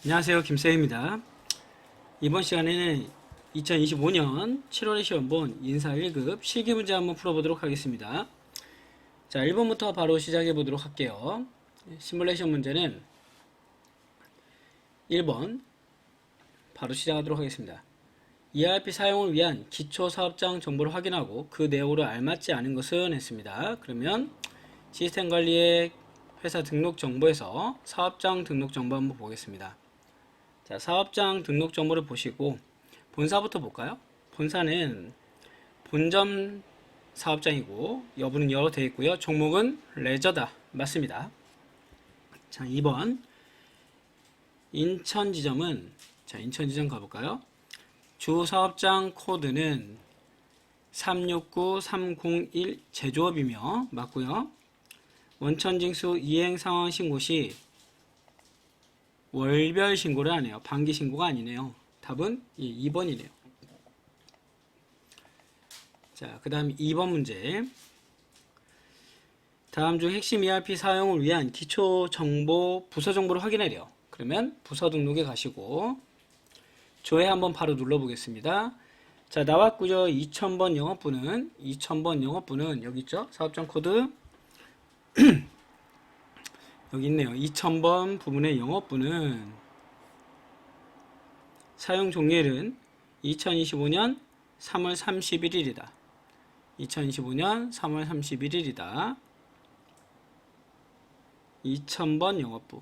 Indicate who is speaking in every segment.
Speaker 1: 안녕하세요, 김쌤입니다. 이번 시간에는 2025년 7월에 시험 본 인사 1급 실기 문제 한번 풀어보도록 하겠습니다. 자, 1번부터 바로 시작해 보도록 할게요. 시뮬레이션 문제는 1번 바로 시작하도록 하겠습니다. ERP 사용을 위한 기초 사업장 정보를 확인하고 그 내용으로 알맞지 않은 것은 했습니다. 그러면 시스템 관리의 회사 등록 정보에서 사업장 등록 정보 한번 보겠습니다. 자, 사업장 등록 정보를 보시고 본사부터 볼까요? 본사는 본점 사업장이고 여부는 여로 되어 있고요. 종목은 레저다. 맞습니다. 자, 2번 인천지점은 인천지점 가볼까요? 주 사업장 코드는 369301 제조업이며 맞고요. 원천징수 이행 상황 신고 시 월별 신고를 하네요. 반기 신고가 아니네요. 답은 2번이네요. 자, 그 다음 2번 문제. 다음 중 핵심 ERP 사용을 위한 기초 정보 부서 정보를 확인하래요. 그러면 부서 등록에 가시고 조회 한번 바로 눌러보겠습니다. 자, 나왔고요. 2000번 영업부는 여기 있죠. 사업장 코드 여기 있네요. 2000번 부문의 영업부는 사용 종료일은 2025년 3월 31일이다. 2025년 3월 31일이다. 2000번 영업부.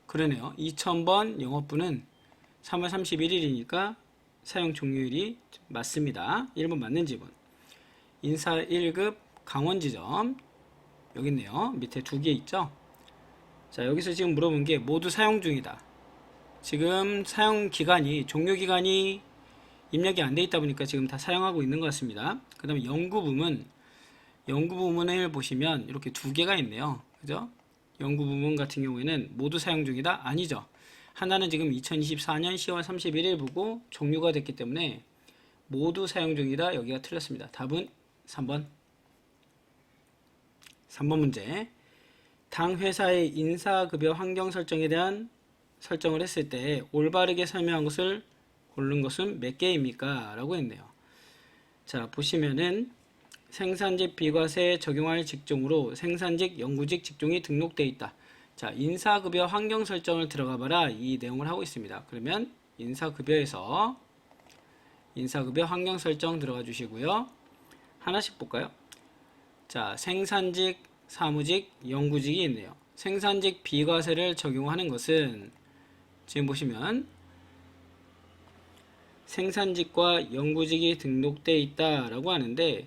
Speaker 1: 그러네요. 2000번 영업부는 3월 31일이니까 사용 종료일이 맞습니다. 1번 맞는 지분. 인사 1급 강원지점. 여기 있네요. 밑에 두 개 있죠. 자, 여기서 지금 물어본 게 모두 사용 중이다. 지금 사용 기간이, 종료 기간이 입력이 안 돼 있다 보니까 지금 다 사용하고 있는 것 같습니다. 그 다음에 연구부문을 보시면 이렇게 두 개가 있네요. 그죠? 연구부문 같은 경우에는 모두 사용 중이다? 아니죠. 하나는 지금 2024년 10월 31일 보고 종료가 됐기 때문에 모두 사용 중이다. 여기가 틀렸습니다. 답은 3번. 3번 문제. 당 회사의 인사급여 환경 설정에 대한 설정을 했을 때 올바르게 설명한 것을 고른 것은 몇 개입니까? 라고 했네요. 자, 보시면은 생산직 비과세 적용할 직종으로 생산직, 연구직 직종이 등록되어 있다. 자, 인사급여 환경 설정을 들어가 봐라. 이 내용을 하고 있습니다. 그러면 인사급여에서 인사급여 환경 설정 들어가 주시고요. 하나씩 볼까요? 자, 생산직, 사무직, 연구직이 있네요. 생산직 비과세를 적용하는 것은 지금 보시면 생산직과 연구직이 등록되어 있다라고 하는데,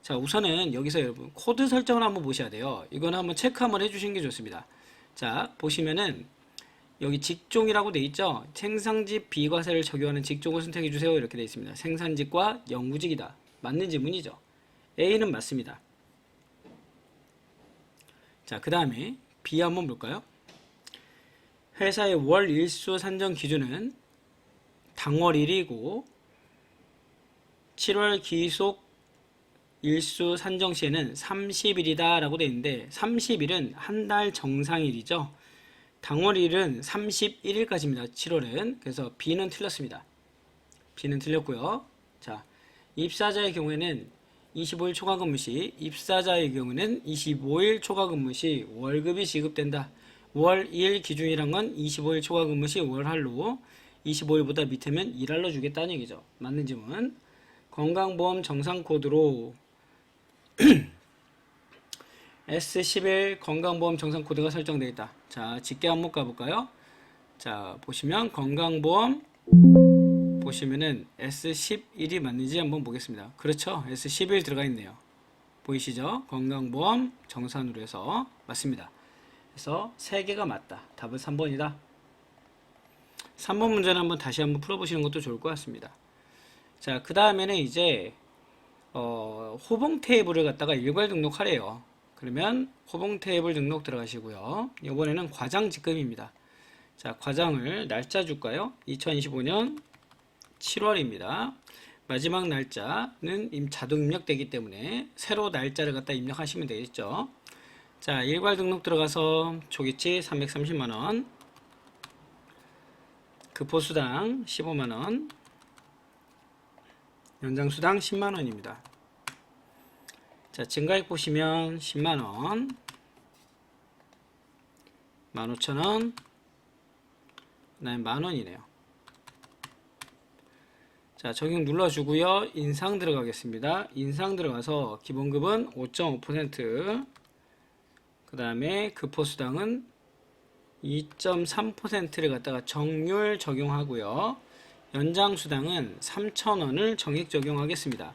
Speaker 1: 자, 우선은 여기서 여러분 코드 설정을 한번 보셔야 돼요. 이건 한번 체크 한번 해주시는 게 좋습니다. 자, 보시면은 여기 직종이라고 되어 있죠. 생산직 비과세를 적용하는 직종을 선택해 주세요. 이렇게 되어 있습니다. 생산직과 연구직이다. 맞는 지문이죠. A는 맞습니다. 자, 그 다음에 B 한번 볼까요? 회사의 월 일수 산정 기준은 당월일이고 7월 기속 일수 산정 시에는 30일이다 라고 되어 있는데 30일은 한 달 정상일이죠. 당월일은 31일까지입니다. 7월은. 그래서 B는 틀렸습니다. B는 틀렸고요. 자, 입사자의 경우에는 25일 초과 근무 시, 입사자의 경우는 25일 초과 근무 시 월급이 지급된다. 월 2일 기준이란 건 25일 초과 근무 시 월할로, 25일보다 밑에면 일할로 주겠다는 얘기죠. 맞는 질문. 건강보험 정상 코드로 S11 건강보험 정상 코드가 설정되어 있다. 자, 직계 한번 가볼까요? 자, 보시면 건강보험 보시면은 S11이 맞는지 한번 보겠습니다. 그렇죠. S11 들어가 있네요. 보이시죠? 건강보험 정산으로 해서 맞습니다. 그래서 3개가 맞다. 답은 3번이다. 3번 문제는 한번 다시 한번 풀어보시는 것도 좋을 것 같습니다. 자, 그 다음에는 이제 호봉 테이블을 갖다가 일괄 등록하래요. 그러면 호봉 테이블 등록 들어가시고요. 이번에는 과장 직급입니다. 자, 과장을 날짜 줄까요? 2025년 7월입니다. 마지막 날짜는 자동 입력되기 때문에 새로 날짜를 갖다 입력하시면 되겠죠. 자, 일괄 등록 들어가서 초기치 330만원, 급포수당 15만원, 연장수당 10만원입니다. 자, 증가액 보시면 10만원, 15,000원, 그 다음에 만원이네요. 자, 적용 눌러주고요. 인상 들어가겠습니다. 인상 들어가서 기본급은 5.5%, 그 다음에 급포수당은 2.3%를 갖다가 정률 적용하고요. 연장수당은 3,000원을 정액 적용하겠습니다.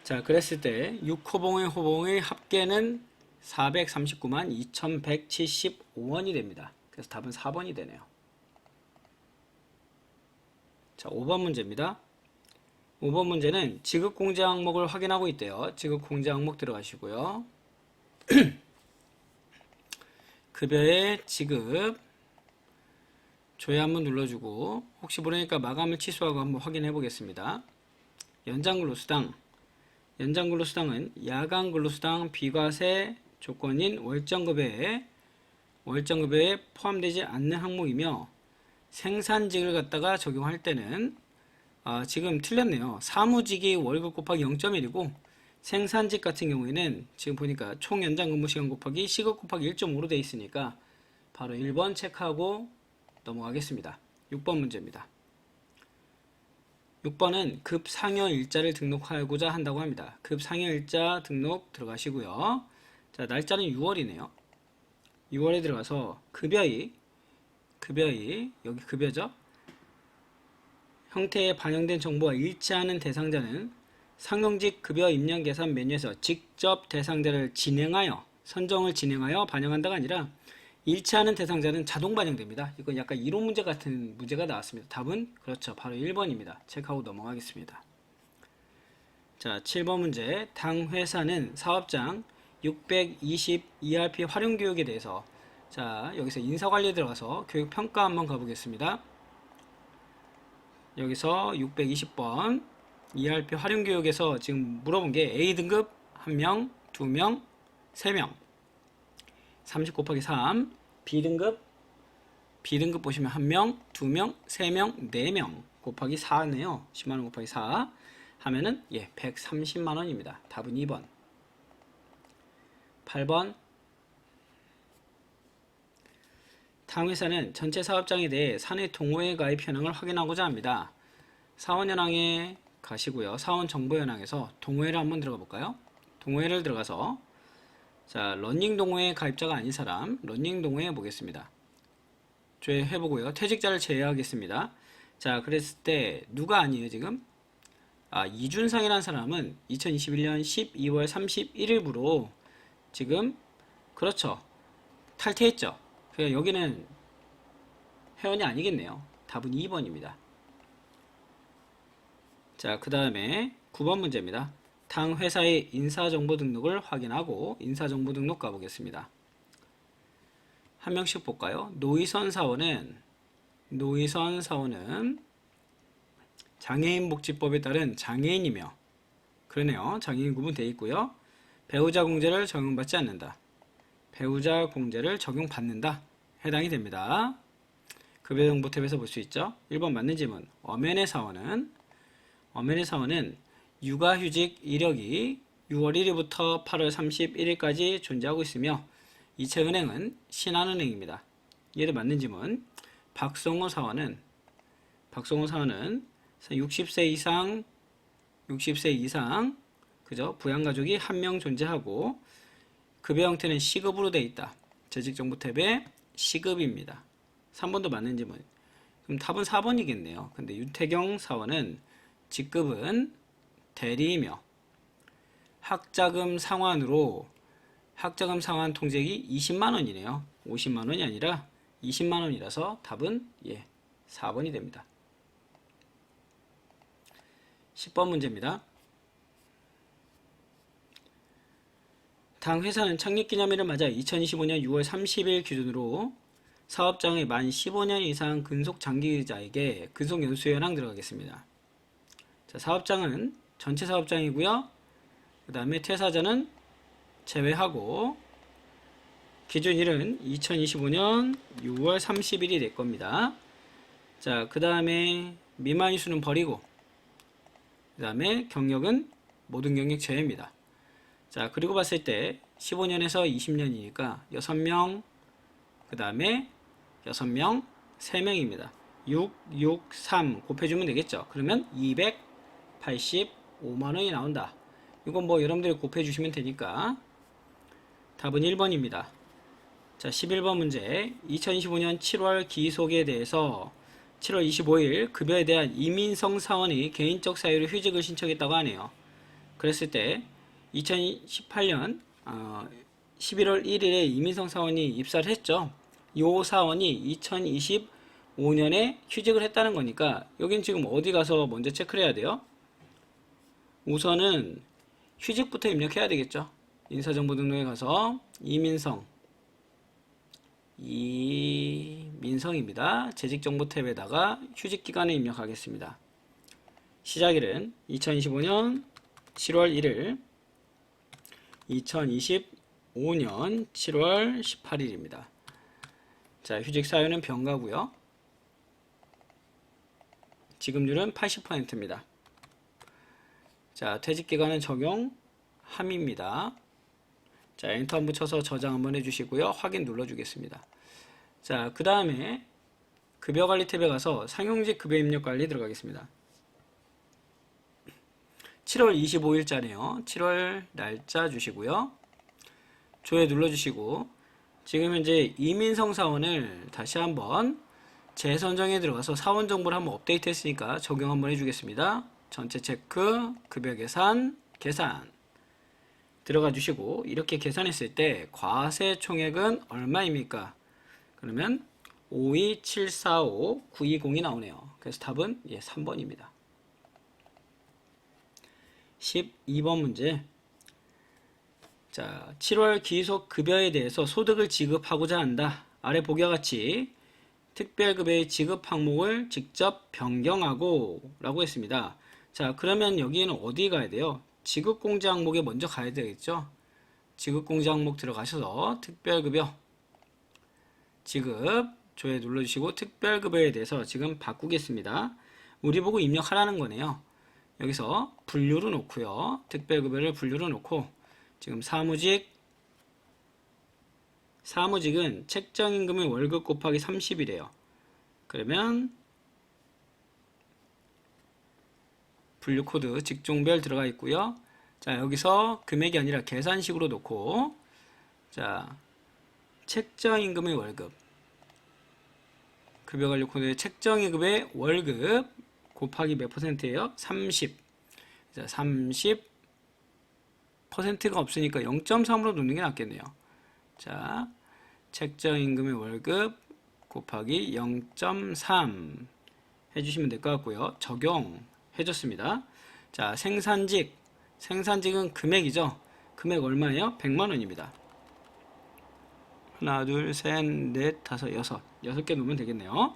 Speaker 1: 자, 그랬을 때 6호봉의 합계는 439만 2,175원이 됩니다. 그래서 답은 4번이 되네요. 자, 5번 문제입니다. 5번 문제는 지급공제 항목을 확인하고 있대요. 지급공제 항목 들어가시고요. 급여의 지급 조회 한번 눌러주고, 혹시 모르니까 마감을 취소하고 한번 확인해 보겠습니다. 연장근로수당, 연장근로수당은 야간근로수당 비과세 조건인 월정급여에 포함되지 않는 항목이며, 생산직을 갖다가 적용할 때는 지금 틀렸네요. 사무직이 월급 곱하기 0.1이고 생산직 같은 경우에는 지금 보니까 총 연장 근무 시간 곱하기 시급 곱하기 1.5로 되어 있으니까 바로 1번 체크하고 넘어가겠습니다. 6번 문제입니다. 6번은 급상여일자를 등록하고자 한다고 합니다. 급상여일자 등록 들어가시고요. 자, 날짜는 6월이네요. 6월에 들어가서 급여의 여기 급여죠. 형태에 반영된 정보와 일치하는 대상자는 상용직 급여 입력 계산 메뉴에서 직접 대상자를 선정을 진행하여 반영한다가 아니라 일치하는 대상자는 자동 반영됩니다. 이건 약간 이론 문제 같은 문제가 나왔습니다. 답은 그렇죠. 바로 1번입니다. 체크하고 넘어가겠습니다. 자, 7번 문제. 당 회사는 사업장 620 ERP 활용 교육에 대해서, 자, 여기서 인사관리에 들어가서 교육평가 한번 가보겠습니다. 여기서 620번 ERP 활용교육에서 지금 물어본 게 A등급 1명, 2명, 3명 30 곱하기 3. B등급 보시면 1명, 2명, 3명, 4명 곱하기 4네요. 10만원 곱하기 4 하면은 130만원입니다. 답은 2번. 8번. 당회사는 전체 사업장에 대해 사내 동호회 가입 현황을 확인하고자 합니다. 사원현황에 가시고요. 사원정보현황에서 동호회를 한번 들어가 볼까요? 동호회를 들어가서, 자, 러닝 동호회 가입자가 아닌 사람 러닝 동호회 보겠습니다. 조회해보고요. 퇴직자를 제외하겠습니다. 자, 그랬을 때 누가 아니에요 지금? 이준상이라는 사람은 2021년 12월 31일부로 지금, 그렇죠, 탈퇴했죠. 그러니까 여기는 회원이 아니겠네요. 답은 2번입니다. 자, 그 다음에 9번 문제입니다. 당 회사의 인사정보 등록을 확인하고 인사정보 등록 가보겠습니다. 한 명씩 볼까요? 노희선 사원은 장애인복지법에 따른 장애인이며, 그러네요. 장애인 구분되어 있고요. 배우자 공제를 적용받지 않는다. 배우자 공제를 적용받는다. 해당이 됩니다. 급여정보 탭에서 볼 수 있죠. 1번 맞는 질문. 엄연의 사원은 육아휴직 이력이 6월 1일부터 8월 31일까지 존재하고 있으며 이체은행은 신한은행입니다. 얘도 맞는 질문. 박성호 사원은 60세 이상 그죠? 부양가족이 1명 존재하고 급여 형태는 시급으로 되어 있다. 재직정보 탭에 시급입니다. 3번도 맞는 질문. 그럼 답은 4번이겠네요. 근데 윤태경 사원은 직급은 대리이며 학자금 상환 통지액이 20만원이네요. 50만원이 아니라 20만원이라서 답은 4번이 됩니다. 10번 문제입니다. 당 회사는 창립기념일을 맞아 2025년 6월 30일 기준으로 사업장의 만 15년 이상 근속장기자에게 근속연수현황 들어가겠습니다. 자, 사업장은 전체 사업장이고요. 그 다음에 퇴사자는 제외하고 기준일은 2025년 6월 30일이 될 겁니다. 자, 그 다음에 미만인 수는 버리고, 그 다음에 경력은 모든 경력 제외입니다. 자, 그리고 봤을 때 15년에서 20년이니까 6명, 그 다음에 6명, 3명입니다. 6, 6, 3 곱해주면 되겠죠. 그러면 285만원이 나온다. 이건 뭐 여러분들이 곱해주시면 되니까 답은 1번입니다. 자, 11번 문제. 2025년 7월 기속에 대해서 7월 25일 급여에 대한 이민성 사원이 개인적 사유로 휴직을 신청했다고 하네요. 그랬을 때 2018년 11월 1일에 이민성 사원이 입사를 했죠. 이 사원이 2025년에 휴직을 했다는 거니까 여긴 지금 어디 가서 먼저 체크를 해야 돼요? 우선은 휴직부터 입력해야 되겠죠. 인사정보 등록에 가서 이민성입니다. 재직정보 탭에다가 휴직기간을 입력하겠습니다. 시작일은 2025년 7월 1일, 2025년 7월 18일입니다. 자, 휴직 사유는 병가고요. 지급률은 80%입니다. 자, 퇴직기간은 적용함입니다. 자, 엔터 한번 쳐서 저장 한번 해주시고요. 확인 눌러주겠습니다. 자, 그 다음에 급여관리 탭에 가서 상용직 급여 입력 관리 들어가겠습니다. 7월 25일자네요. 7월 날짜 주시고요. 조회 눌러주시고, 지금 현재 이민성 사원을 다시 한번 재선정에 들어가서 사원 정보를 한번 업데이트 했으니까 적용 한번 해주겠습니다. 전체 체크, 급여 계산, 계산 들어가 주시고, 이렇게 계산했을 때 과세 총액은 얼마입니까? 그러면 52745,920이 나오네요. 그래서 답은 3번입니다. 12번 문제. 자, 7월 기속 급여에 대해서 소득을 지급하고자 한다. 아래 보기와 같이 특별급여의 지급 항목을 직접 변경하고 라고 했습니다. 자, 그러면 여기에는 어디 가야 돼요? 지급공제 항목에 먼저 가야 되겠죠. 지급공제 항목 들어가셔서 특별급여 지급 조회 눌러주시고 특별급여에 대해서 지금 바꾸겠습니다. 우리 보고 입력하라는 거네요. 여기서 분류로 놓고요. 특별급여를 분류로 놓고 지금 사무직은 책정임금의 월급 곱하기 30이래요. 그러면 분류코드 직종별 들어가 있고요. 자, 여기서 금액이 아니라 계산식으로 놓고, 자, 책정임금의 월급, 급여관리 코드의 책정임금의 월급 곱하기 몇 %예요? 30. 자, 30%가 없으니까 0.3으로 놓는 게 낫겠네요. 자, 책정임금의 월급 곱하기 0.3 해주시면 될 것 같고요. 적용해줬습니다. 자, 생산직은 금액이죠. 금액 얼마예요? 100만원입니다. 하나, 둘, 셋, 넷, 다섯, 여섯. 6개 놓으면 되겠네요.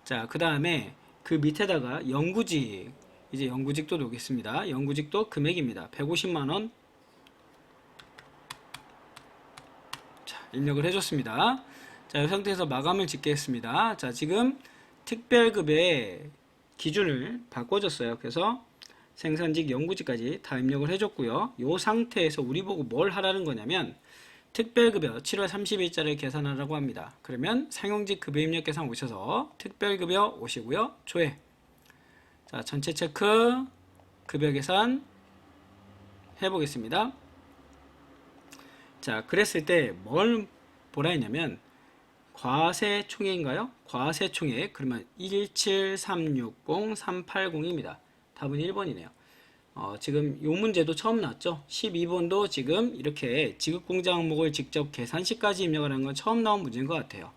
Speaker 1: 자, 그 다음에 그 밑에다가 영구직, 이제 영구직도 놓겠습니다. 영구직도 금액입니다. 150만원. 자, 입력을 해줬습니다. 자, 이 상태에서 마감을 짓겠습니다. 자, 지금 특별급여의 기준을 바꿔줬어요. 그래서 생산직, 영구직까지 다 입력을 해줬고요. 이 상태에서 우리 보고 뭘 하라는 거냐면 특별급여 7월 30일자를 계산하라고 합니다. 그러면 상용직 급여 입력 계산 오셔서 특별급여 오시고요. 조회. 자, 전체 체크, 급여 계산 해보겠습니다. 자, 그랬을 때 뭘 보라 했냐면 과세총액인가요? 과세총액. 그러면 17360,380입니다. 답은 1번이네요. 지금 이 문제도 처음 나왔죠. 12번도 지금 이렇게 지급공제 항목을 직접 계산식까지 입력을 하는 건 처음 나온 문제인 것 같아요.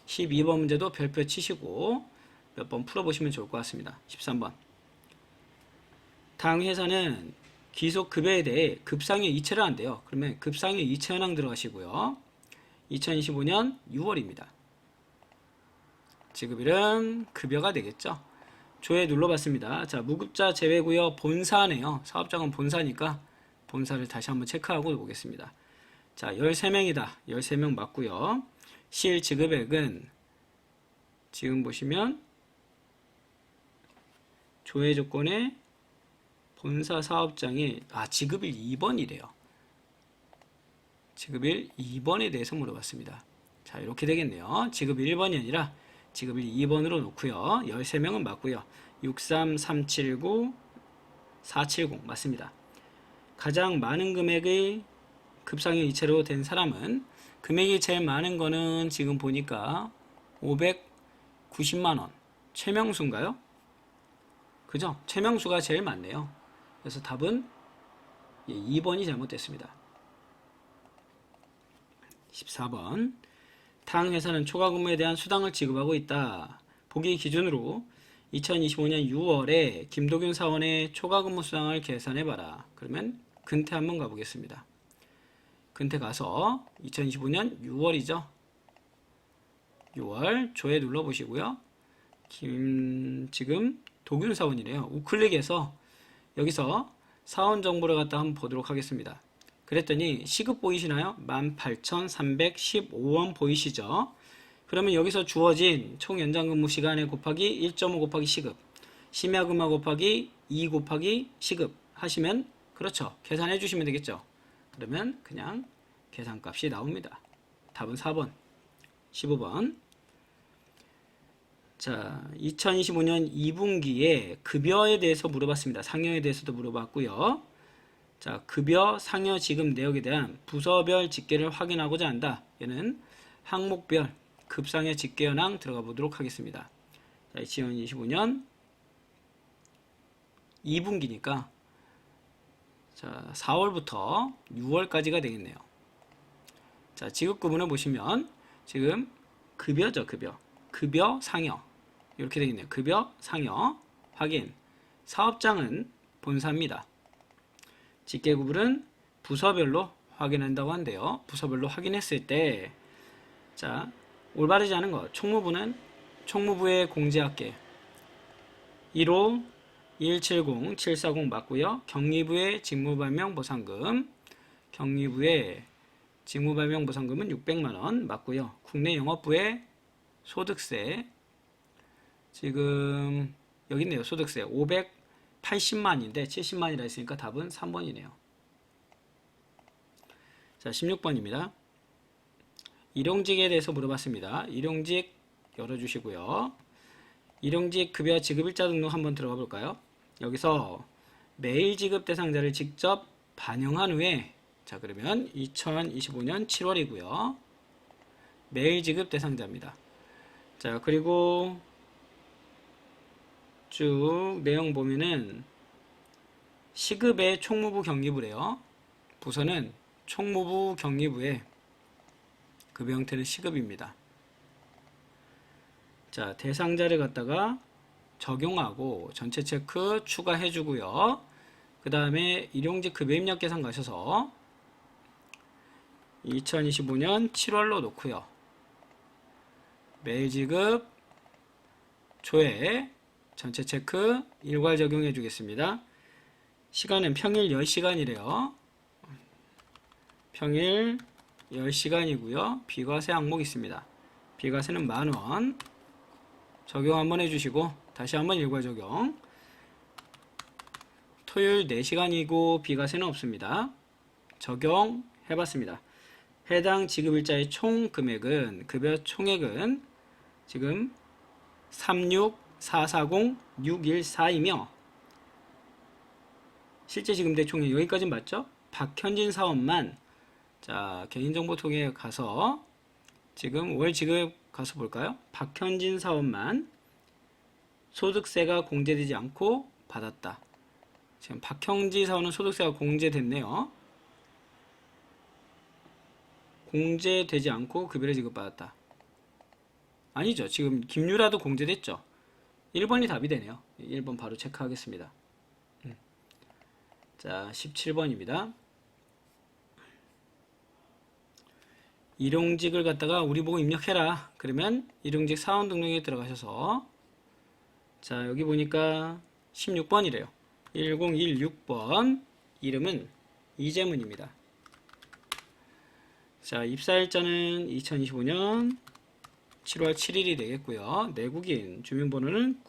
Speaker 1: 12번 문제도 별표 치시고 몇 번 풀어보시면 좋을 것 같습니다. 13번. 당 회사는 기속급여에 대해 급상여 이체를 한대요. 그러면 급상여 이체 현황 들어가시고요. 2025년 6월입니다. 지급일은 급여가 되겠죠. 조회 눌러봤습니다. 자, 무급자 제외고요. 본사네요. 사업장은 본사니까 본사를 다시 한번 체크하고 보겠습니다. 자, 13명이다. 13명 맞고요. 실 지급액은 지금 보시면 조회 조건에 본사 사업장이 지급일 2번이래요. 지급일 2번에 대해서 물어봤습니다. 자, 이렇게 되겠네요. 지급일 1번이 아니라 지급일 2번으로 놓고요. 13명은 맞고요. 63379 470 맞습니다. 가장 많은 금액의 급상여 이체로 된 사람은 금액이 제일 많은 거는 지금 보니까 590만원 최명수인가요? 그죠? 최명수가 제일 많네요. 그래서 답은 2번이 잘못됐습니다. 14번 당 회사는 초과 근무에 대한 수당을 지급하고 있다. 보기 기준으로 2025년 6월에 김도균 사원의 초과 근무 수당을 계산해봐라. 그러면 근태 한번 가보겠습니다. 근태 가서 2025년 6월이죠. 6월 조회 눌러보시고요. 지금 도균 사원이래요. 우클릭해서 여기서 사원 정보를 갖다 한번 보도록 하겠습니다. 그랬더니 시급 보이시나요? 18,315원 보이시죠? 그러면 여기서 주어진 총 연장 근무 시간에 곱하기 1.5 곱하기 시급, 심야 근무 곱하기 2 곱하기 시급 하시면 그렇죠. 계산해 주시면 되겠죠. 그러면 그냥 계산값이 나옵니다. 답은 4번. 15번. 자, 2025년 2분기에 급여에 대해서 물어봤습니다. 상여에 대해서도 물어봤고요. 자, 급여 상여 지급 내역에 대한 부서별 집계를 확인하고자 한다. 얘는 항목별 급상여 집계 현황 들어가 보도록 하겠습니다. 자, 2025년 2분기니까 자, 4월부터 6월까지가 되겠네요. 자, 지급 구분을 보시면 지금 급여죠, 급여. 급여 상여. 이렇게 되겠네요. 급여 상여 확인. 사업장은 본사입니다. 집계 구분은 부서별로 확인한다고 한대요. 부서별로 확인했을 때, 자, 올바르지 않은 것. 총무부는 총무부의 공제학계 1호 170 740 맞고요. 경리부의 직무발명 보상금, 경리부의 직무발명 보상금은 600만원 맞고요. 국내 영업부의 소득세, 지금 여기 있네요. 소득세 580만인데 70만이라 했으니까 답은 3번이네요. 자, 16번입니다. 일용직에 대해서 물어봤습니다. 일용직 열어주시고요. 일용직 급여 지급일자 등록 한번 들어가 볼까요? 여기서 매일 지급 대상자를 직접 반영한 후에, 자, 그러면 2025년 7월이고요. 매일 지급 대상자입니다. 자, 그리고 쭉 내용 보면은 시급의 총무부 경리부래요. 부서는 총무부 경리부의 급여 형태는 시급입니다. 자, 대상자를 갖다가 적용하고 전체 체크 추가해 주고요. 그 다음에 일용직 급여 입력 계산 가셔서 2025년 7월로 놓고요. 매일 지급 조회 전체 체크 일괄 적용해 주겠습니다. 시간은 평일 10시간이래요. 평일 10시간이고요. 비과세 항목 있습니다. 비과세는 만원. 적용 한번 해주시고 다시 한번 일괄 적용. 토요일 4시간이고 비과세는 없습니다. 적용해봤습니다. 해당 지급일자의 총 금액은, 급여 총액은 지금 36440-614이며 실제 지급된 총액 여기까지 맞죠? 박현진 사원만, 자, 개인정보통에 가서 지금 월 지급 가서 볼까요? 박현진 사원만 소득세가 공제되지 않고 받았다. 지금 박형지 사원은 소득세가 공제됐네요. 공제되지 않고 급여를 지급받았다. 아니죠. 지금 김유라도 공제됐죠. 1번이 답이 되네요. 1번 바로 체크하겠습니다. 자, 17번입니다. 일용직을 갖다가 우리 보고 입력해라. 그러면 일용직 사원 등록에 들어가셔서, 자, 여기 보니까 16번이래요. 1016번 이름은 이재문입니다. 자, 입사일자는 2025년 7월 7일이 되겠고요. 내국인 주민번호는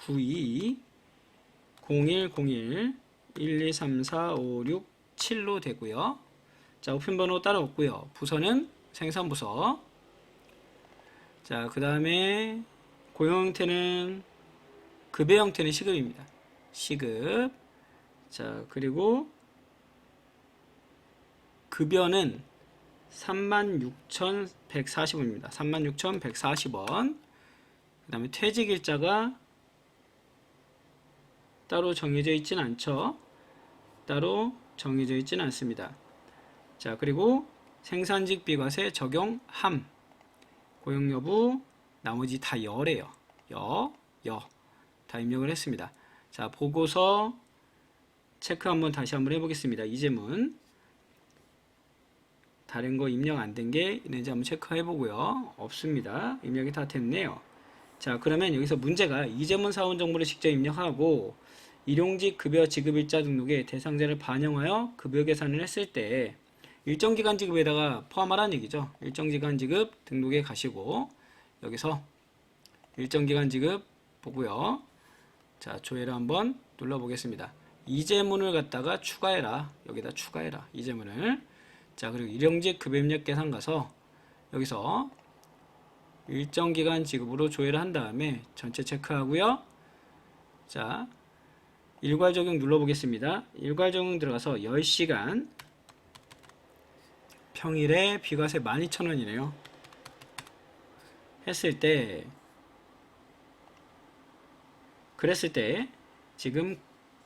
Speaker 1: 92-0101-123456-7로 되고요. 자, 우편번호 따로 없고요. 부서는 생산부서. 자, 그 다음에 고용 형태는 급여 형태는 시급입니다. 시급. 자, 그리고 급여는 36,140원입니다. 36,140원. 그 다음에 퇴직일자가 따로 정해져 있지는 않죠. 따로 정해져 있지는 않습니다. 자, 그리고 생산직 비과세 적용함. 고용 여부 나머지 다 여래요. 여 다 입력을 했습니다. 자, 보고서 체크 다시 한번 해보겠습니다. 이제문 다른 거 입력 안 된 게 있는지 한번 체크해 보고요. 없습니다. 입력이 다 됐네요. 자, 그러면 여기서 문제가 이제문 사원 정보를 직접 입력하고 일용직 급여 지급일자 등록에 대상자를 반영하여 급여 계산을 했을 때 일정기간 지급에다가 포함하라는 얘기죠. 일정기간 지급 등록에 가시고 여기서 일정기간 지급 보고요. 자, 조회를 한번 눌러보겠습니다. 이제문을 갖다가 추가해라. 여기다 추가해라. 이제문을. 자, 그리고 일용직 급여 입력 계산 가서 여기서 일정기간 지급으로 조회를 한 다음에 전체 체크하고요. 자, 일괄 적용 눌러보겠습니다. 일괄 적용 들어가서 10시간 평일에 비과세 12,000원이네요. 했을 때 그랬을 때 지금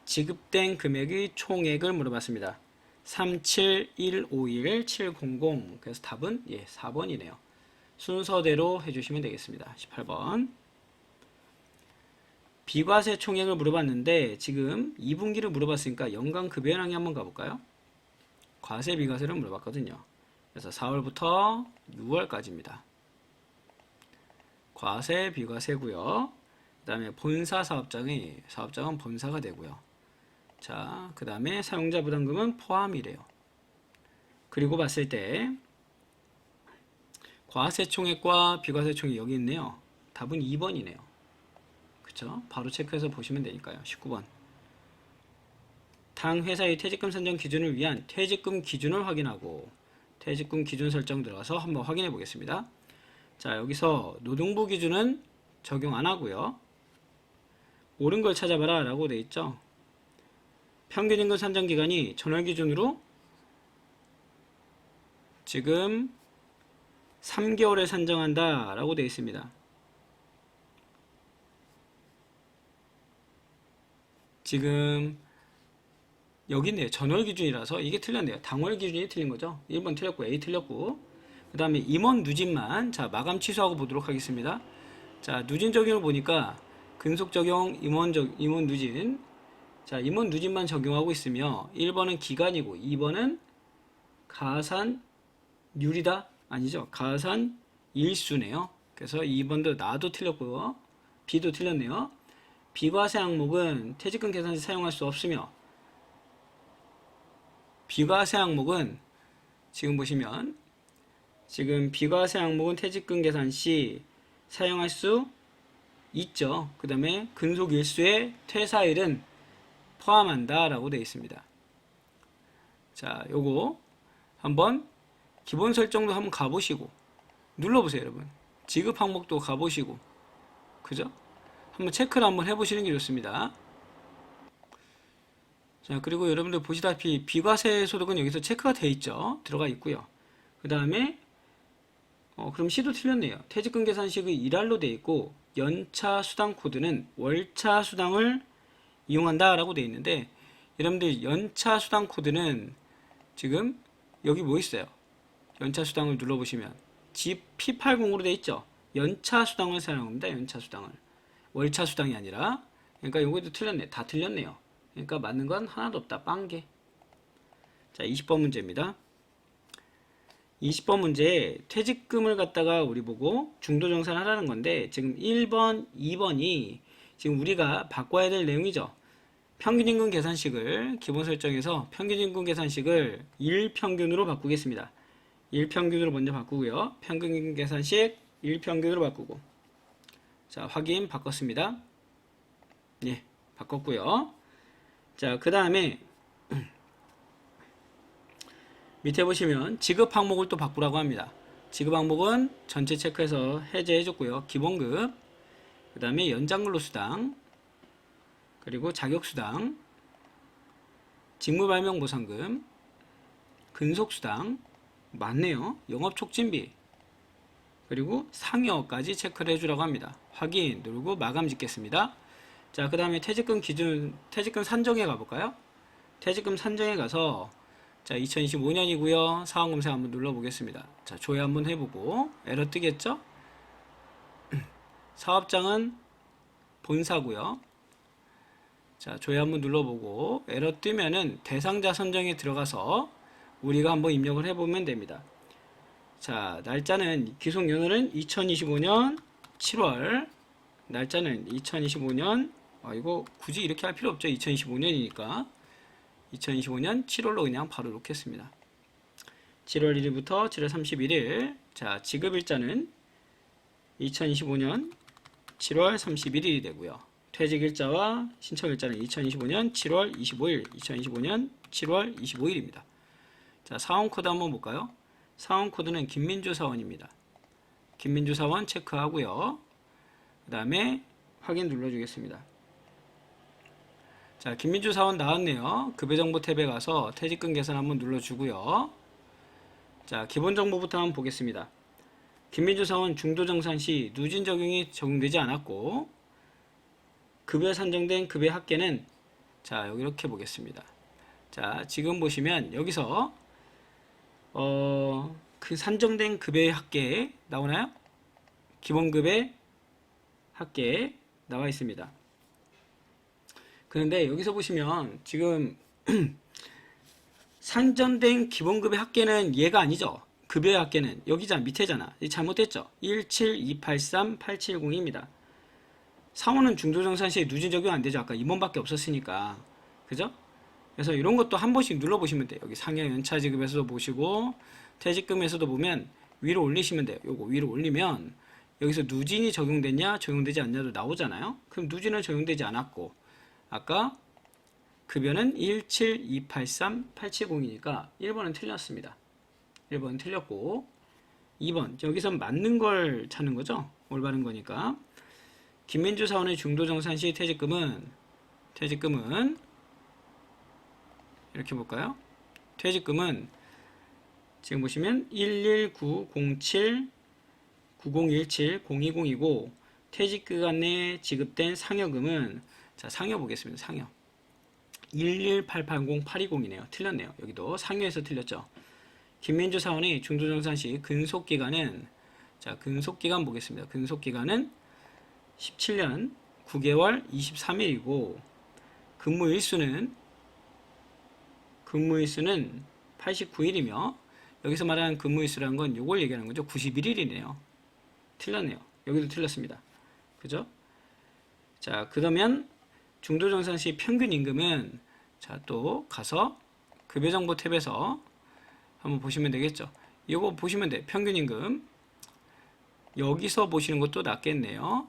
Speaker 1: 지급된 금액의 총액을 물어봤습니다. 37151-700. 그래서 답은 4번이네요. 순서대로 해주시면 되겠습니다. 18번. 비과세 총액을 물어봤는데 지금 2분기를 물어봤으니까 연간 급여량이 한번 가볼까요? 과세 비과세를 물어봤거든요. 그래서 4월부터 6월까지입니다. 과세 비과세고요. 그 다음에 본사 사업장은 본사가 되고요. 자, 그 다음에 사용자 부담금은 포함이래요. 그리고 봤을 때 과세총액과 비과세총액 여기 있네요. 답은 2번이네요. 그쵸? 바로 체크해서 보시면 되니까요. 19번. 당 회사의 퇴직금 산정 기준을 위한 퇴직금 기준을 확인하고 퇴직금 기준 설정 들어가서 한번 확인해 보겠습니다. 자, 여기서 노동부 기준은 적용 안 하고요. 옳은 걸 찾아봐라 라고 되어 있죠. 평균임금 산정 기간이 전월 기준으로 지금 3개월에 산정한다 라고 되어 있습니다. 지금 여기 있네요. 전월 기준이라서 이게 틀렸네요. 당월 기준이 틀린 거죠. 1번 틀렸고 A 틀렸고 그 다음에 임원 누진만 자 마감 취소하고 보도록 하겠습니다. 자, 누진 적용을 보니까 근속 적용, 임원 누진. 자, 임원 누진만 적용하고 있으며 1번은 기간이고 2번은 가산율이다? 아니죠. 가산일수네요. 그래서 2번도 나도 틀렸고요. B도 틀렸네요. 비과세 항목은 퇴직금 계산 시 사용할 수 없으며 비과세 항목은 지금 보시면 지금 비과세 항목은 퇴직금 계산 시 사용할 수 있죠. 그 다음에 근속일수의 퇴사일은 포함한다 라고 되어 있습니다. 자, 요거 한번 기본 설정도 한번 가보시고 눌러보세요. 여러분 지급 항목도 가보시고 그죠? 한번 체크를 한번 해보시는 게 좋습니다. 자, 그리고 여러분들 보시다시피 비과세 소득은 여기서 체크가 되어 있죠. 들어가 있고요. 그 다음에 그럼 C도 틀렸네요. 퇴직금 계산식의 일할로 되어 있고 연차 수당 코드는 월차 수당을 이용한다 라고 되어 있는데 여러분들 연차 수당 코드는 지금 여기 뭐 있어요? 연차 수당을 눌러보시면 P80으로 되어 있죠. 연차 수당을 사용합니다. 연차 수당을 월차 수당이 아니라. 그러니까 요것도 틀렸네. 다 틀렸네요. 그러니까 맞는 건 하나도 없다. 빵개. 자, 20번 문제입니다. 20번 문제에 퇴직금을 갖다가 우리 보고 중도정산 하라는 건데 지금 1번, 2번이 지금 우리가 바꿔야 될 내용이죠. 평균임금 계산식을 기본 설정에서 평균임금 계산식을 일평균으로 바꾸겠습니다. 일평균으로 먼저 바꾸고요. 평균 계산식 일평균으로 바꾸고. 자, 확인 바꿨습니다. 예, 바꿨고요. 자, 그 다음에 밑에 보시면 지급 항목을 또 바꾸라고 합니다. 지급 항목은 전체 체크해서 해제해 줬고요. 기본급, 그 다음에 연장근로수당, 그리고 자격수당, 직무발명보상금, 근속수당, 맞네요. 영업촉진비, 그리고 상여까지 체크를 해주라고 합니다. 확인 누르고 마감 짓겠습니다. 자, 그 다음에 퇴직금 기준, 퇴직금 산정에 가볼까요? 퇴직금 산정에 가서 자, 2025년이고요. 사원검색 한번 눌러보겠습니다. 자, 조회 한번 해보고 에러 뜨겠죠? 사업장은 본사고요. 자, 조회 한번 눌러보고 에러 뜨면은 대상자 선정에 들어가서 우리가 한번 입력을 해보면 됩니다. 자, 날짜는 기속연월은 2025년 7월, 날짜는 2025년, 이거 굳이 이렇게 할 필요 없죠. 2025년이니까 2025년 7월로 그냥 바로 놓겠습니다. 7월 1일부터 7월 31일. 자, 지급일자는 2025년 7월 31일이 되고요. 퇴직일자와 신청일자는 2025년 7월 25일, 2025년 7월 25일입니다. 자, 사원코드 한번 볼까요? 사원코드는 김민주 사원입니다. 김민주 사원 체크하고요. 그 다음에 확인 눌러주겠습니다. 자, 김민주 사원 나왔네요. 급여정보 탭에 가서 퇴직금 계산 한번 눌러주고요. 자, 기본정보부터 한번 보겠습니다. 김민주 사원 중도정산 시 누진 적용이 적용되지 않았고, 급여 산정된 급여 합계는, 자, 여기 이렇게 보겠습니다. 자, 지금 보시면 여기서 그 산정된 급여의 합계 나오나요? 기본급의 합계 나와 있습니다. 그런데 여기서 보시면 지금 산정된 기본급의 합계는 얘가 아니죠. 급여의 합계는 여기잖아, 밑에잖아. 잘못됐죠. 17283-870입니다. 사원은 중도정산 시에 누진 적용 안 되죠. 아까 임원밖에 없었으니까. 그죠? 그래서 이런 것도 한 번씩 눌러보시면 돼요. 여기 상여 연차 지급에서도 보시고 퇴직금에서도 보면 위로 올리시면 돼요. 요거 위로 올리면 여기서 누진이 적용됐냐 적용되지 않냐도 나오잖아요. 그럼 누진은 적용되지 않았고 아까 급여는 17283-870이니까 1번은 틀렸습니다. 1번은 틀렸고 2번 여기서 맞는 걸 찾는 거죠. 올바른 거니까. 김민주 사원의 중도정산 시 퇴직금은 이렇게 볼까요? 퇴직금은 지금 보시면 11907-9017-0202고 퇴직기간 내에 지급된 상여금은 자, 상여 보겠습니다. 상여 11880-820이네요. 틀렸네요. 여기도 상여에서 틀렸죠. 김민주 사원의 중도정산 시 근속기간은 자, 근속기간 보겠습니다. 근속기간은 17년 9개월 23일이고 근무일수는 89일이며 여기서 말하는 근무일수라는 건 요걸 얘기하는 거죠. 91일이네요. 틀렸네요. 여기도 틀렸습니다. 그죠? 자, 그러면 중도정산 시 평균 임금은 자, 또 가서 급여정보 탭에서 한번 보시면 되겠죠. 이거 보시면 돼. 평균 임금 여기서 보시는 것도 낫겠네요.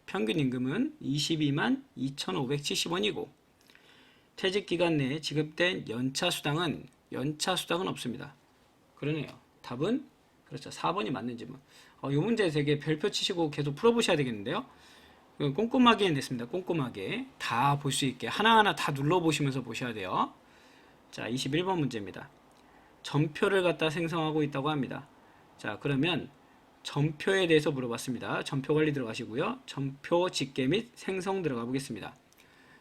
Speaker 1: 평균 임금은 22만 2,570원이고 퇴직기간 내에 지급된 연차수당은 없습니다. 그러네요. 답은 그렇죠. 4번이 맞는지 뭐. 이 문제 되게 별표 치시고 계속 풀어보셔야 되겠는데요. 꼼꼼하게 냈습니다. 꼼꼼하게 다 볼 수 있게 하나하나 다 눌러보시면서 보셔야 돼요. 자, 21번 문제입니다. 전표를 갖다 생성하고 있다고 합니다. 자, 그러면 전표에 대해서 물어봤습니다. 전표 관리 들어가시고요. 전표 집계 및 생성 들어가 보겠습니다.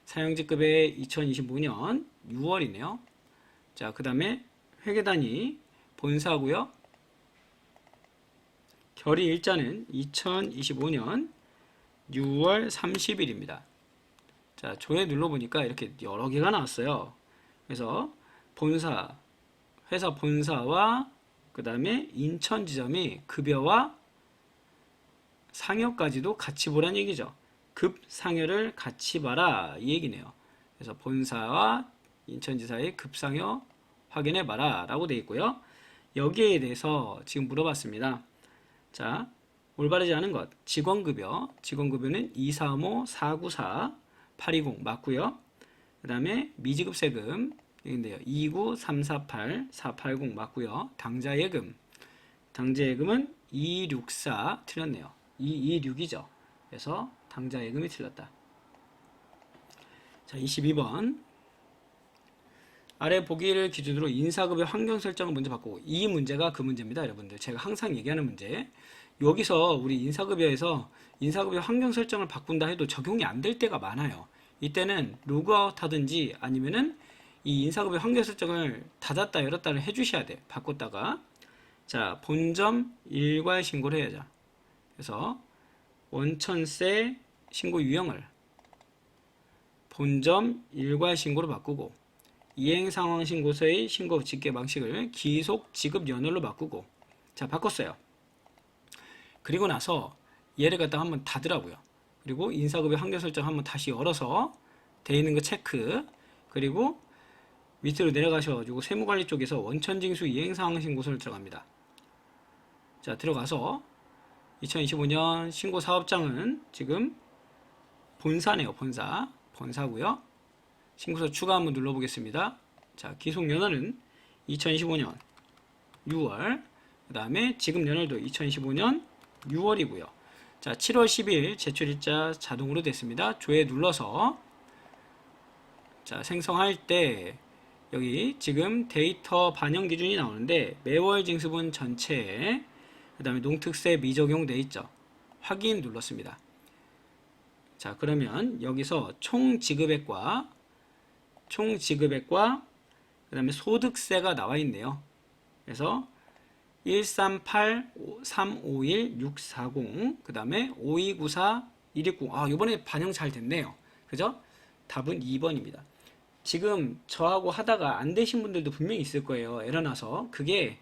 Speaker 1: 사용직급의 2025년 6월이네요. 자, 그 다음에 회계단위 본사고요. 결의 일자는 2025년 6월 30일입니다. 자, 조회 눌러보니까 이렇게 여러 개가 나왔어요. 그래서 본사, 회사 본사와 그 다음에 인천 지점이 급여와 상여까지도 같이 보란 얘기죠. 급 상여를 같이 봐라 이 얘기네요. 그래서 본사와 인천지사의 급상여 확인해 봐라 라고 되어 있고요. 여기에 대해서 지금 물어봤습니다. 자, 올바르지 않은 것. 직원급여. 직원급여는 235, 494, 820 맞고요. 그 다음에 미지급 세금. 여기인데요. 29, 348, 480 맞고요. 당좌예금. 당좌예금은 264 틀렸네요. 226이죠. 그래서 당좌예금이 틀렸다. 자, 22번. 아래 보기를 기준으로 인사급여 환경 설정을 먼저 바꾸고, 이 문제가 그 문제입니다, 여러분들. 제가 항상 얘기하는 문제. 여기서 우리 인사급여에서 인사급여 환경 설정을 바꾼다 해도 적용이 안 될 때가 많아요. 이때는 로그아웃 하든지 아니면은 이 인사급여 환경 설정을 닫았다 열었다를 해주셔야 돼. 바꿨다가. 자, 본점 일괄 신고를 해야죠. 그래서 원천세 신고 유형을 본점 일괄 신고로 바꾸고, 이행상황 신고서의 신고 집계 방식을 기속 지급 연월로 바꾸고. 자, 바꿨어요. 그리고 나서 얘를 갖다가 한번 닫으라고요. 그리고 인사급여 환경 설정 한번 다시 열어서 돼 있는 거 체크. 그리고 밑으로 내려가셔가지고 세무관리 쪽에서 원천징수 이행상황 신고서를 들어갑니다. 자, 들어가서 2025년 신고사업장은 지금 본사네요. 본사고요. 신고서 추가 한번 눌러보겠습니다. 자, 기속연월은 2025년 6월, 그 다음에 지급연월도 2025년 6월이고요. 자, 7월 10일 제출일자 자동으로 됐습니다. 조회 눌러서 자, 생성할 때 여기 지금 데이터 반영 기준이 나오는데 매월 징수분 전체에 그 다음에 농특세 미적용 돼 있죠. 확인 눌렀습니다. 자, 그러면 여기서 총 지급액과 그 다음에 소득세가 나와 있네요. 그래서 138-351-640, 그 다음에 5294-119. 아, 요번에 반영 잘 됐네요. 그죠? 답은 2번입니다. 지금 저하고 하다가 안 되신 분들도 분명히 있을 거예요. 에러 나서. 그게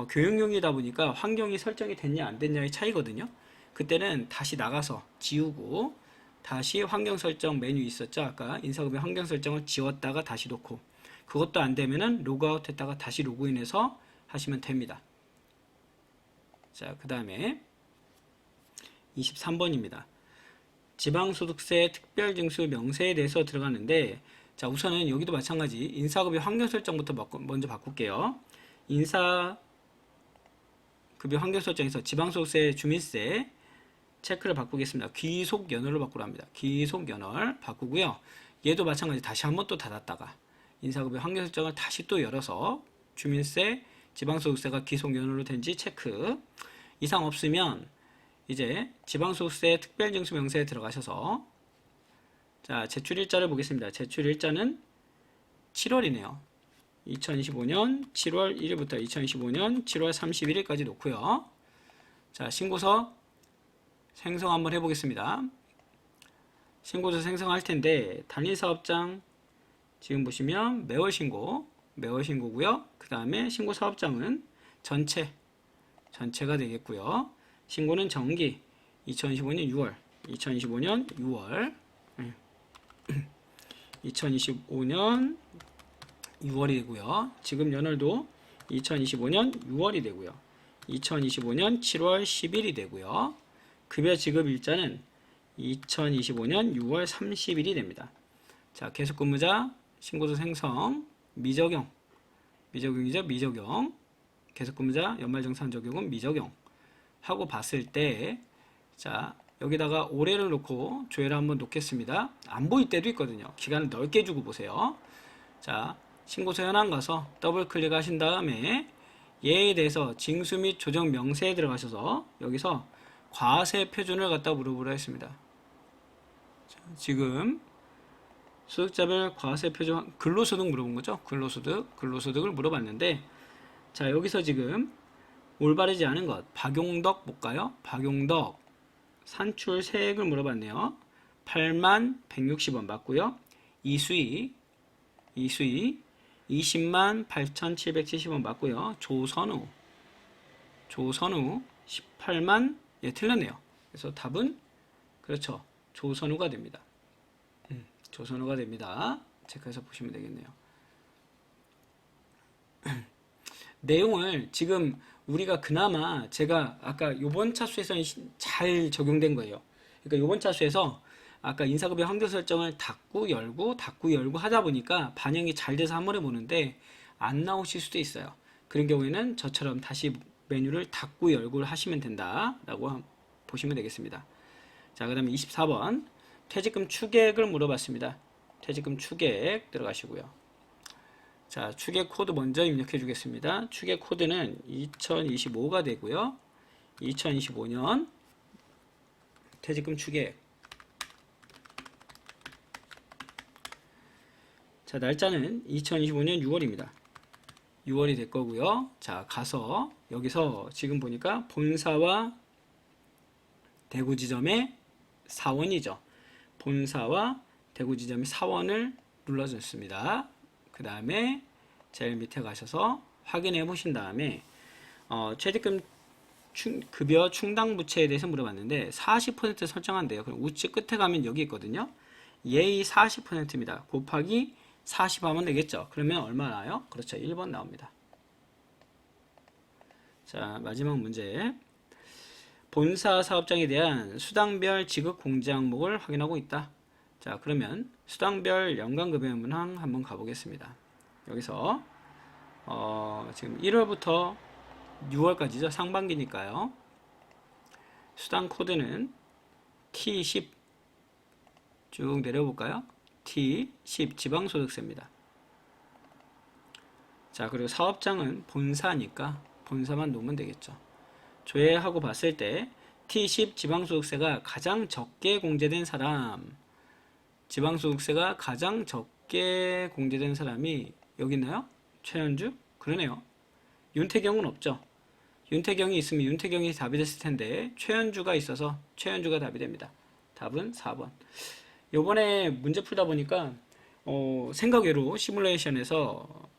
Speaker 1: 교육용이다 보니까 환경이 설정이 됐냐 안 됐냐의 차이거든요. 그때는 다시 나가서 지우고 다시 환경 설정 메뉴 있었죠. 아까 인사급여 환경 설정을 지웠다가 다시 놓고, 그것도 안 되면은 로그아웃 했다가 다시 로그인해서 하시면 됩니다. 자, 그 다음에 23번입니다. 지방소득세 특별징수 명세에 대해서 들어가는데, 자, 우선은 여기도 마찬가지 인사급여 환경 설정부터 먼저 바꿀게요. 인사급여 환경 설정에서 지방소득세 주민세 체크를 바꾸겠습니다. 귀속연월로 바꾸랍니다. 귀속연월 바꾸고요. 얘도 마찬가지 다시 한번 또 닫았다가 인사급여 환경 설정을 다시 또 열어서 주민세, 지방소득세가 귀속연월로 된지 체크. 이상 없으면 이제 지방소득세 특별징수 명세에 들어가셔서 자, 제출일자를 보겠습니다. 제출일자는 7월이네요. 2025년 7월 1일부터 2025년 7월 31일까지 놓고요. 자, 신고서 생성 한번 해보겠습니다. 신고서 생성할 텐데 단일사업장 지금 보시면 매월 신고고요. 그 다음에 신고사업장은 전체가 되겠고요. 신고는 정기 2025년 6월 2025년 6월이 되고요. 지금 연월도 2025년 6월이 되고요. 2025년 7월 10일이 되고요. 급여 지급 일자는 2025년 6월 30일이 됩니다. 자, 계속근무자 신고서 생성 미적용이죠. 미적용. 계속근무자 연말정산 적용은 미적용 하고 봤을 때, 자, 여기다가 올해를 놓고 조회를 한번 놓겠습니다. 안 보일 때도 있거든요. 기간을 넓게 주고 보세요. 자, 신고서 현황 가서 더블 클릭하신 다음에 얘에 대해서 징수 및 조정 명세에 들어가셔서 여기서 과세 표준을 갖다 물어보라 했습니다. 자, 지금 소득자별 과세 표준, 근로소득 물어본 거죠. 근로소득을 물어봤는데, 자, 여기서 지금 올바르지 않은 것, 박용덕 볼까요? 박용덕 산출 세액을 물어봤네요. 81,160원 맞고요. 이수희 208,770원 맞고요. 조선우 18만, 예, 틀렸네요. 그래서 답은 그렇죠. 조선우가 됩니다. 조선우가 됩니다. 체크해서 보시면 되겠네요. 내용을 지금 우리가 그나마 제가 아까 요번 차수에서는 잘 적용된 거예요. 그러니까 요번 차수에서 아까 인사급여 환경 설정을 닫고 열고 하다 보니까 반영이 잘 돼서 한 번에 보는데 안 나오실 수도 있어요. 그런 경우에는 저처럼 다시 메뉴를 닫고 열고를 하시면 된다라고 보시면 되겠습니다. 자, 그 다음에 24번 퇴직금 추계액을 물어봤습니다. 퇴직금 추계액 들어가시고요. 자, 추계 코드 먼저 입력해 주겠습니다. 추계 코드는 2025가 되고요. 2025년 퇴직금 추계액. 자, 날짜는 2025년 6월입니다. 6월이 될 거고요. 자, 가서 여기서 지금 보니까 본사와 대구 지점의 사원이죠. 본사와 대구 지점의 사원을 눌러줬습니다. 그 다음에 제일 밑에 가셔서 확인해 보신 다음에 최저금 급여 충당 부채에 대해서 물어봤는데 40% 설정한대요. 그럼 우측 끝에 가면 여기 있거든요. 예의 40%입니다. 곱하기 40 하면 되겠죠. 그러면 얼마 나와요? 그렇죠. 1번 나옵니다. 자, 마지막 문제. 본사 사업장에 대한 수당별 지급 공제 항목을 확인하고 있다. 자, 그러면 수당별 연간급여 문항 한번 가보겠습니다. 여기서 지금 1월부터 6월까지죠. 상반기니까요. 수당 코드는 T10 쭉 내려볼까요? T10 지방소득세입니다. 자, 그리고 사업장은 본사니까 본사만 놓으면 되겠죠. 조회하고 봤을 때 T10 지방소득세가 가장 적게 공제된 사람, 지방소득세가 가장 적게 공제된 사람이 여기 있나요? 최현주? 그러네요. 윤태경은 없죠. 윤태경이 있으면 윤태경이 답이 됐을 텐데 최현주가 있어서 최현주가 답이 됩니다. 답은 4번. 요번에 문제 풀다 보니까 생각외로 시뮬레이션에서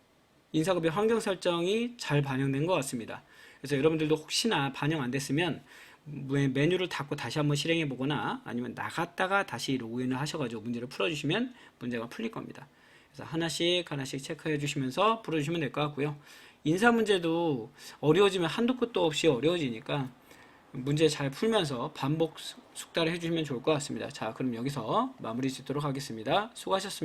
Speaker 1: 인사급여 환경 설정이 잘 반영된 것 같습니다. 그래서 여러분들도 혹시나 반영 안 됐으면 메뉴를 닫고 다시 한번 실행해 보거나 아니면 나갔다가 다시 로그인을 하셔가지고 문제를 풀어주시면 문제가 풀릴 겁니다. 그래서 하나씩 체크해 주시면서 풀어주시면 될 것 같고요. 인사 문제도 어려워지면 한도 끝도 없이 어려워지니까 문제 잘 풀면서 반복 숙달을 해주시면 좋을 것 같습니다. 자, 그럼 여기서 마무리 짓도록 하겠습니다. 수고하셨습니다.